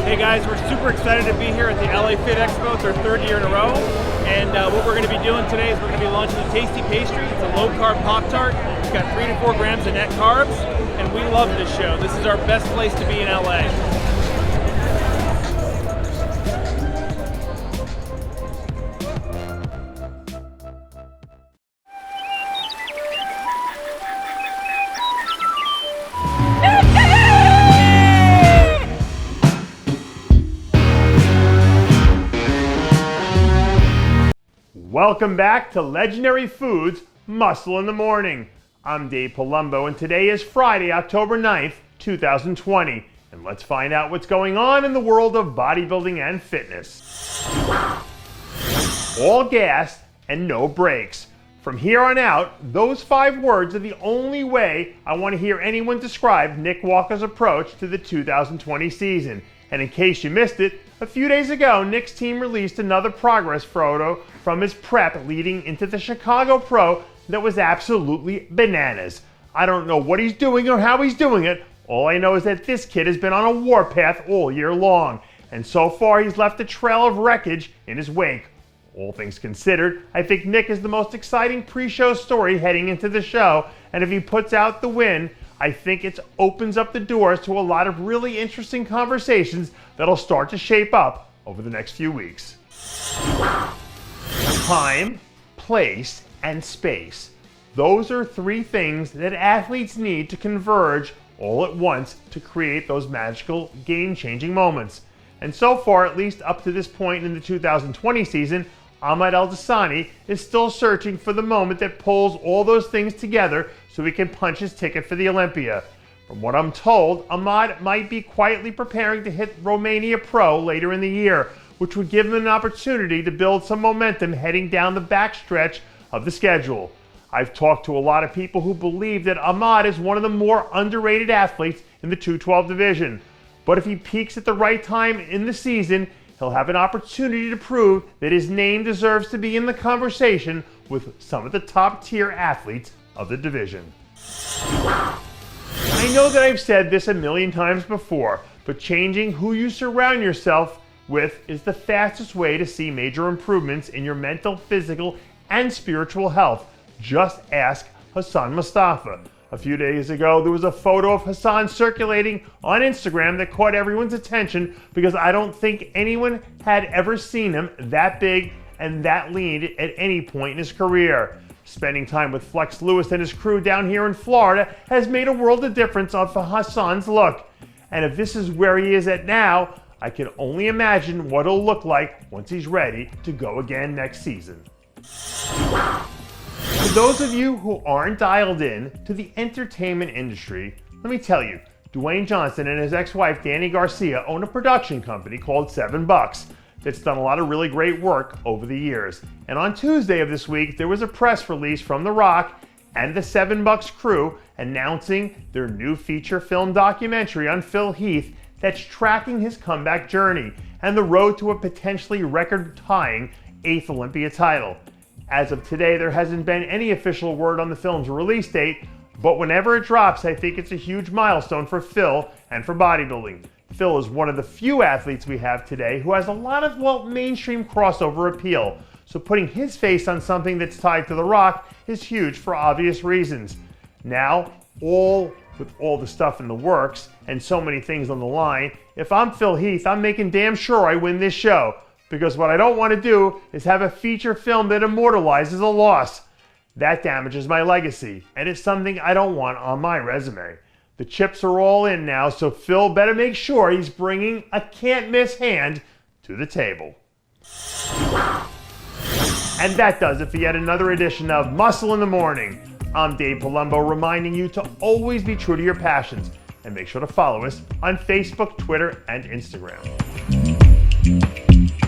Hey guys, we're super excited to be here at the LA Fit Expo. It's our third year in a row. And what we're going to be doing today is we're going to be launching a tasty pastry. It's a low-carb Pop-Tart. It's got 3 to 4 grams of net carbs. And we love this show. This is our best place to be in LA. Welcome back to Legendary Foods Muscle in the Morning. I'm Dave Palumbo and today is Friday, October 9th, 2020. And let's find out what's going on in the world of bodybuilding and fitness. All gas and no brakes. From here on out, those 5 words are the only way I want to hear anyone describe Nick Walker's approach to the 2020 season. And in case you missed it, a few days ago, Nick's team released another progress photo from his prep leading into the Chicago Pro that was absolutely bananas. I don't know what he's doing or how he's doing it. All I know is that this kid has been on a warpath all year long. And so far, he's left a trail of wreckage in his wake. All things considered, I think Nick is the most exciting pre-show story heading into the show. And if he puts out the win, I think it opens up the doors to a lot of really interesting conversations that'll start to shape up over the next few weeks. Time, place, and space. Those are 3 things that athletes need to converge all at once to create those magical, game-changing moments. And so far, at least up to this point in the 2020 season, Ahmed Al Dasani is still searching for the moment that pulls all those things together so he can punch his ticket for the Olympia. From what I'm told, Ahmed might be quietly preparing to hit Romania Pro later in the year, which would give him an opportunity to build some momentum heading down the backstretch of the schedule. I've talked to a lot of people who believe that Ahmed is one of the more underrated athletes in the 212 division. But if he peaks at the right time in the season, he'll have an opportunity to prove that his name deserves to be in the conversation with some of the top-tier athletes of the division. I know that I've said this a million times before, but changing who you surround yourself with is the fastest way to see major improvements in your mental, physical, and spiritual health. Just ask Hassan Mostafa. A few days ago, there was a photo of Hassan circulating on Instagram that caught everyone's attention because I don't think anyone had ever seen him that big and that lean at any point in his career. Spending time with Flex Lewis and his crew down here in Florida has made a world of difference on Hassan's look. And if this is where he is at now, I can only imagine what it'll look like once he's ready to go again next season. For those of you who aren't dialed in to the entertainment industry, let me tell you, Dwayne Johnson and his ex-wife Danny Garcia own a production company called 7 Bucks that's done a lot of really great work over the years. And on Tuesday of this week, there was a press release from The Rock and the 7 Bucks crew announcing their new feature film documentary on Phil Heath that's tracking his comeback journey and the road to a potentially record-tying 8th Olympia title. As of today, there hasn't been any official word on the film's release date, but whenever it drops, I think it's a huge milestone for Phil and for bodybuilding. Phil is one of the few athletes we have today who has a lot of, mainstream crossover appeal. So putting his face on something that's tied to The Rock is huge for obvious reasons. Now, with all the stuff in the works and so many things on the line, if I'm Phil Heath, I'm making damn sure I win this show. Because what I don't want to do is have a feature film that immortalizes a loss. That damages my legacy, and it's something I don't want on my resume. The chips are all in now, so Phil better make sure he's bringing a can't-miss hand to the table. And that does it for yet another edition of Muscle in the Morning. I'm Dave Palumbo, reminding you to always be true to your passions, and make sure to follow us on Facebook, Twitter, and Instagram.